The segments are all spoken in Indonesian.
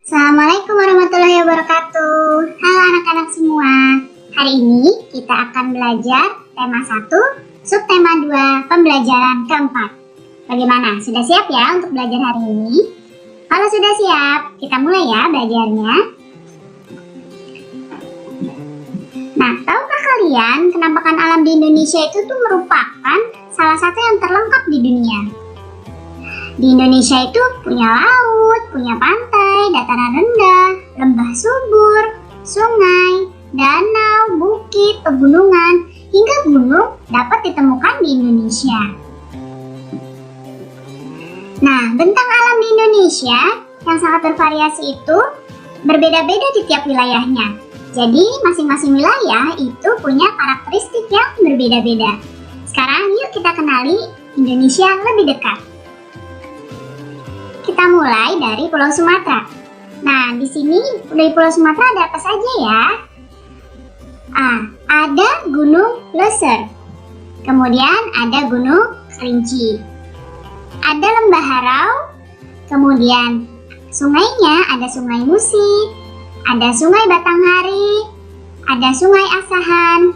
Assalamualaikum warahmatullahi wabarakatuh. Halo anak-anak semua. Hari ini kita akan belajar tema 1, subtema 2, pembelajaran keempat. Bagaimana? Sudah siap ya untuk belajar hari ini? Kalau sudah siap, kita mulai ya belajarnya. Nah, tahukah kalian penampakan alam di Indonesia itu tuh merupakan salah satu yang terlengkap di dunia. Di Indonesia itu punya laut, punya pantai, dataran rendah, lembah subur, sungai, danau, bukit, pegunungan, hingga gunung dapat ditemukan di Indonesia. Nah, bentang alam di Indonesia yang sangat bervariasi itu berbeda-beda di tiap wilayahnya. Jadi, masing-masing wilayah itu punya karakteristik yang berbeda-beda. Sekarang yuk kita kenali Indonesia lebih dekat. Kita mulai dari Pulau Sumatera. Nah, di sini di Pulau Sumatera ada apa saja ya? Ada Gunung Leser. Kemudian ada Gunung Kerinci. Ada Lembah Harau. Kemudian sungainya ada Sungai Musi, ada Sungai Batanghari, ada Sungai Asahan,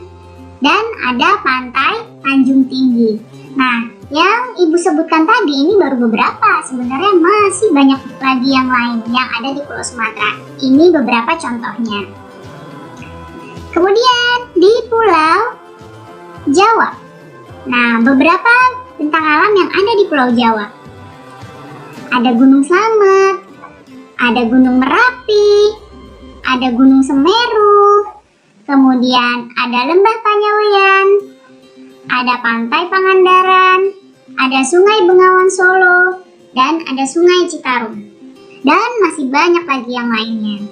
dan ada Pantai Tanjung Tinggi. Nah, yang ibu sebutkan tadi ini baru beberapa, sebenarnya masih banyak lagi yang lain yang ada di Pulau Sumatera. Ini beberapa contohnya. Kemudian di Pulau Jawa. Nah, beberapa bentang alam yang ada di Pulau Jawa. Ada Gunung Slamet, ada Gunung Merapi, ada Gunung Semeru, kemudian ada Lembah Panyawean, ada Pantai Pangandaran, ada Sungai Bengawan Solo, dan ada Sungai Citarum. Dan masih banyak lagi yang lainnya.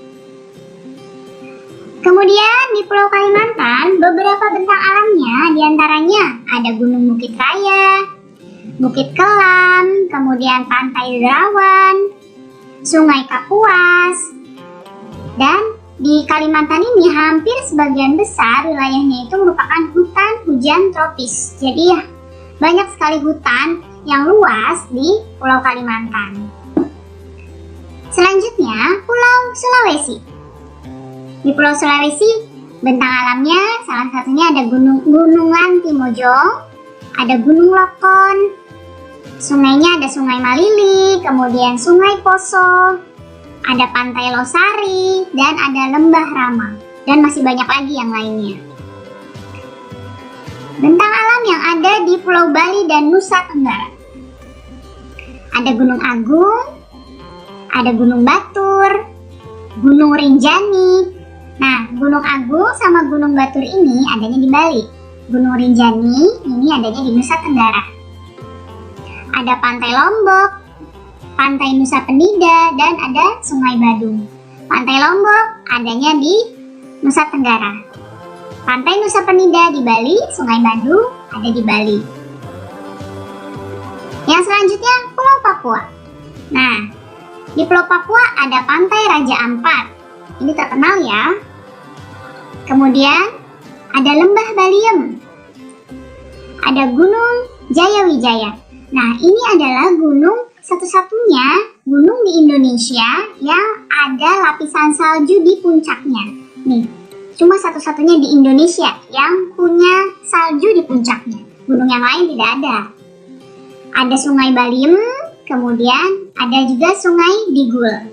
Kemudian di Pulau Kalimantan, beberapa bentang alamnya diantaranya ada Gunung Bukit Raya, Bukit Kelam, kemudian Pantai Derawan, Sungai Kapuas, dan di Kalimantan ini hampir sebagian besar wilayahnya itu merupakan hutan hujan tropis. Jadi ya, banyak sekali hutan yang luas di Pulau Kalimantan. Selanjutnya, Pulau Sulawesi. Di Pulau Sulawesi, bentang alamnya salah satunya ada Gunungan Timojong, ada Gunung Lokon, sungainya ada Sungai Malili, kemudian Sungai Poso, ada Pantai Losari, dan ada Lembah Rama, dan masih banyak lagi yang lainnya. Bentang alam yang ada di Pulau Bali dan Nusa Tenggara. Ada Gunung Agung, ada Gunung Batur, Gunung Rinjani. Nah, Gunung Agung sama Gunung Batur ini adanya di Bali. Gunung Rinjani ini adanya di Nusa Tenggara. Ada Pantai Lombok, Pantai Nusa Penida, dan ada Sungai Badung. Pantai Lombok adanya di Nusa Tenggara. Pantai Nusa Penida di Bali, Sungai Badung ada di Bali. Yang selanjutnya Pulau Papua. Nah, di Pulau Papua ada Pantai Raja Ampat. Ini terkenal ya. Kemudian ada Lembah Baliem. Ada Gunung Jayawijaya. Nah, ini adalah gunung satu-satunya gunung di Indonesia yang ada lapisan salju di puncaknya. Nih, cuma satu-satunya di Indonesia yang punya salju di puncaknya. Gunung yang lain tidak ada. Ada Sungai Baliem, kemudian ada juga Sungai Digul.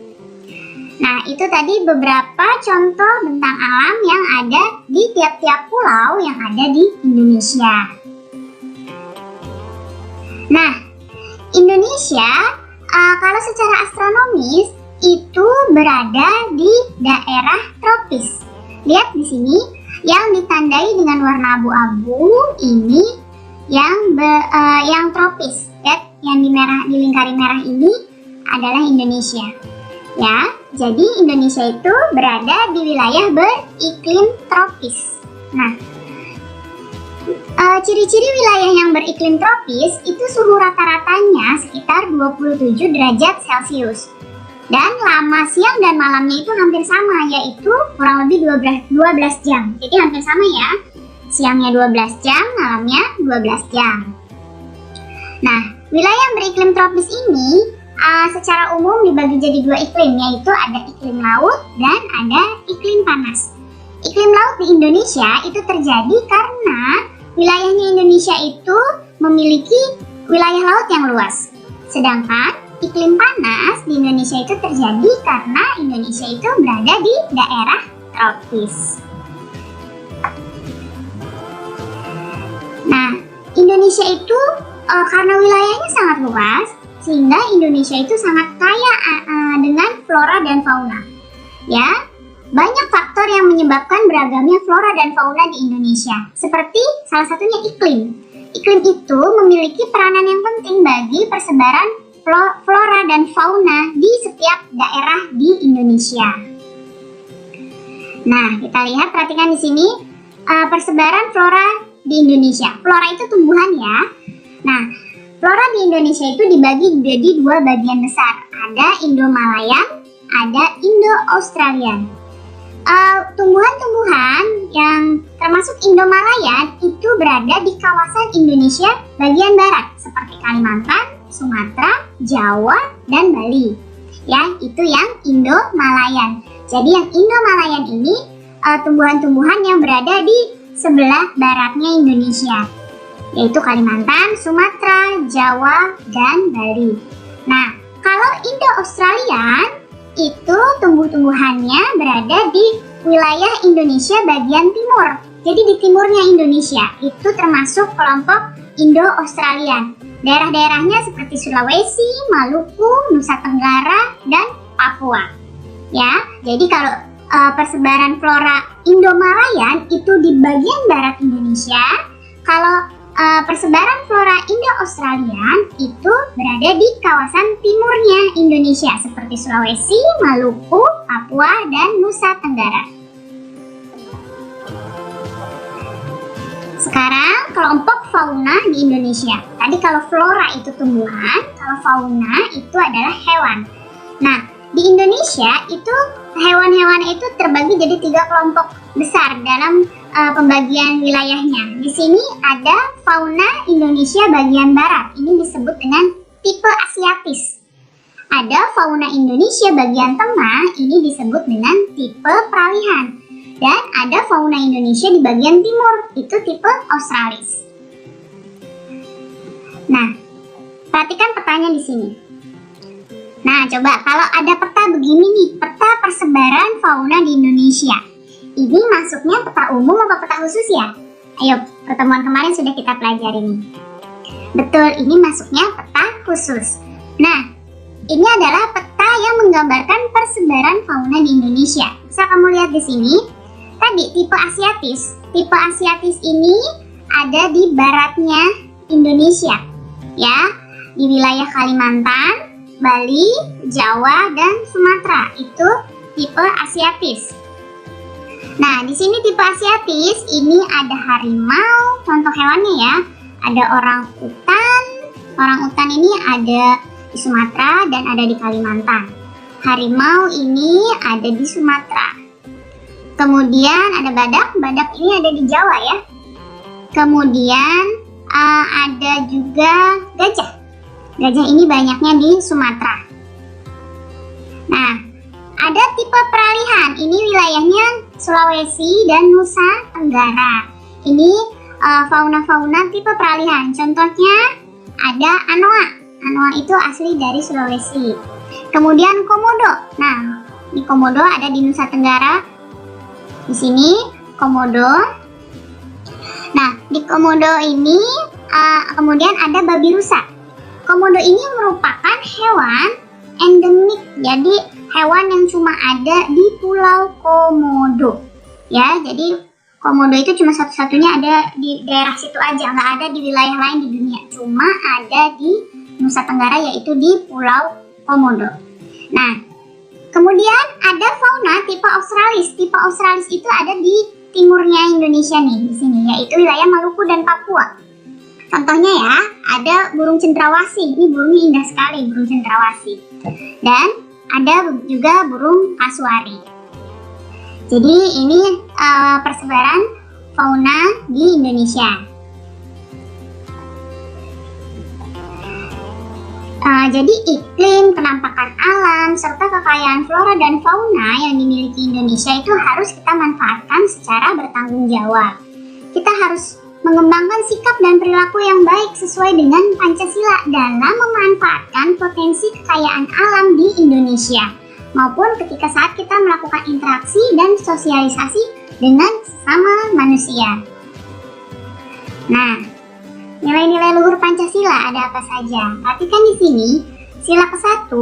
Nah, itu tadi beberapa contoh bentang alam yang ada di tiap-tiap pulau yang ada di Indonesia. Nah, Indonesia kalau secara astronomis itu berada di daerah tropis. Lihat di sini yang ditandai dengan warna abu-abu ini yang tropis. Lihat yang dilingkari merah ini adalah Indonesia. Ya, jadi Indonesia itu berada di wilayah beriklim tropis. Nah, ciri-ciri wilayah yang beriklim tropis itu suhu rata-ratanya sekitar 27 derajat Celcius. Dan lama siang dan malamnya itu hampir sama, yaitu kurang lebih 12 jam. Jadi hampir sama ya, siangnya 12 jam, malamnya 12 jam. Nah, wilayah yang beriklim tropis ini secara umum dibagi jadi dua iklim, yaitu ada iklim laut dan ada iklim panas. Iklim laut di Indonesia itu terjadi karena wilayahnya Indonesia itu memiliki wilayah laut yang luas. Sedangkan iklim panas di Indonesia itu terjadi karena Indonesia itu berada di daerah tropis. Nah, Indonesia itu karena wilayahnya sangat luas, sehingga Indonesia itu sangat kaya dengan flora dan fauna. Ya, banyak faktor yang menyebabkan beragamnya flora dan fauna di Indonesia, seperti salah satunya iklim. Iklim itu memiliki peranan yang penting bagi persebaran flora dan fauna di setiap daerah di Indonesia. Nah, kita lihat, perhatikan di sini persebaran flora di Indonesia. Flora itu tumbuhan ya. Nah, flora di Indonesia itu dibagi jadi dua bagian besar. Ada Indo-Malayan, ada Indo-Australian. Tumbuhan-tumbuhan yang termasuk Indo-Malayan itu berada di kawasan Indonesia bagian barat seperti Kalimantan, Sumatera, Jawa, dan Bali. Ya, itu yang Indo-Malayan. Jadi yang Indo-Malayan ini tumbuhan-tumbuhan yang berada di sebelah baratnya Indonesia, yaitu Kalimantan, Sumatera, Jawa, dan Bali. Nah, kalau Indo-Australian itu tumbuh-tumbuhannya berada di wilayah Indonesia bagian timur. Jadi di timurnya Indonesia itu termasuk kelompok Indo-Australian. Daerah-daerahnya seperti Sulawesi, Maluku, Nusa Tenggara, dan Papua. Ya, jadi kalau persebaran flora Indo-Malayan itu di bagian barat Indonesia, kalau persebaran flora Indo-Australian itu berada di kawasan timurnya Indonesia seperti Sulawesi, Maluku, Papua, dan Nusa Tenggara. Sekarang kelompok fauna di Indonesia. Tadi kalau flora itu tumbuhan, kalau fauna itu adalah hewan. Nah, di Indonesia itu hewan-hewan itu terbagi jadi 3 kelompok besar dalam pembagian wilayahnya. Di sini ada fauna Indonesia bagian barat. Ini disebut dengan tipe Asiatis. Ada fauna Indonesia bagian tengah. Ini disebut dengan tipe Peralihan. Dan ada fauna Indonesia di bagian timur. Itu tipe Australis. Nah, perhatikan petanya di sini. Nah, coba kalau ada peta begini nih, peta persebaran fauna di Indonesia. Ini masuknya peta umum atau peta khusus ya? Ayo, pertemuan kemarin sudah kita pelajari nih. Betul, ini masuknya peta khusus. Nah, ini adalah peta yang menggambarkan persebaran fauna di Indonesia. Bisa kamu lihat di sini. Tadi tipe Asiatis. Tipe Asiatis ini ada di baratnya Indonesia. Ya, di wilayah Kalimantan, Bali, Jawa, dan Sumatera. Itu tipe Asiatis. Nah, di sini tipe Asiatis ini ada harimau, contoh hewannya ya. Ada orang utan. Orang utan ini ada di Sumatera dan ada di Kalimantan. Harimau ini ada di Sumatera. Kemudian ada badak. Badak ini ada di Jawa ya. Kemudian ada juga gajah. Gajah ini banyaknya di Sumatera. Nah, ada tipe Peralihan. Ini wilayahnya Sulawesi dan Nusa Tenggara. Ini fauna-fauna tipe Peralihan. Contohnya ada anoa. Anoa itu asli dari Sulawesi. Kemudian komodo. Nah, di komodo ada di Nusa Tenggara. Di sini komodo. Nah, di komodo ini kemudian ada babi rusa. Komodo ini merupakan hewan endemik, jadi hewan yang cuma ada di Pulau Komodo. Ya, jadi komodo itu cuma satu-satunya ada di daerah situ aja, nggak ada di wilayah lain di dunia. Cuma ada di Nusa Tenggara, yaitu di Pulau Komodo. Nah, kemudian ada fauna tipe Australis. Tipe Australis itu ada di timurnya Indonesia nih, di sini, yaitu wilayah Maluku dan Papua. Contohnya ya, ada burung cendrawasih. Ini burungnya indah sekali, burung cendrawasih. Dan ada juga burung kasuari. Jadi ini persebaran fauna di Indonesia. Jadi iklim, penampakan alam, serta kekayaan flora dan fauna yang dimiliki Indonesia itu harus kita manfaatkan secara bertanggung jawab. Kita harus mengembangkan sikap dan perilaku yang baik sesuai dengan Pancasila dalam memanfaatkan potensi kekayaan alam di Indonesia, maupun ketika saat kita melakukan interaksi dan sosialisasi dengan sesama manusia. Nah, nilai-nilai luhur Pancasila ada apa saja? Perhatikan di sini, sila ke-1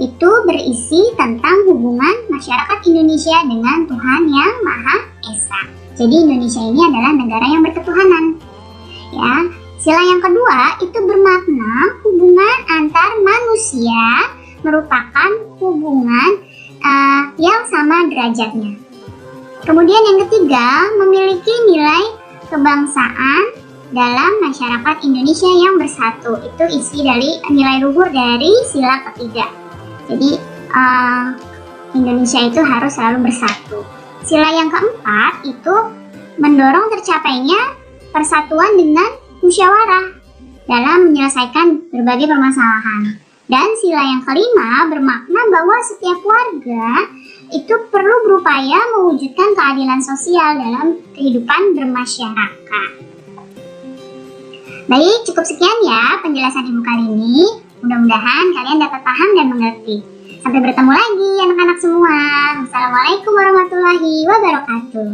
itu berisi tentang hubungan masyarakat Indonesia dengan Tuhan Yang Maha Esa. Jadi Indonesia ini adalah negara yang berketuhanan. Ya, sila yang kedua itu bermakna hubungan antar manusia merupakan hubungan yang sama derajatnya. Kemudian yang ketiga, memiliki nilai kebangsaan dalam masyarakat Indonesia yang bersatu. Itu isi dari nilai luhur dari sila ketiga. Jadi Indonesia itu harus selalu bersatu. Sila yang keempat itu mendorong tercapainya persatuan dengan musyawarah dalam menyelesaikan berbagai permasalahan. Dan sila yang kelima bermakna bahwa setiap warga itu perlu berupaya mewujudkan keadilan sosial dalam kehidupan bermasyarakat. Baik, cukup sekian ya penjelasan Ibu kali ini. Mudah-mudahan kalian dapat paham dan mengerti. Sampai bertemu lagi anak-anak semua. Wassalamualaikum warahmatullahi wabarakatuh.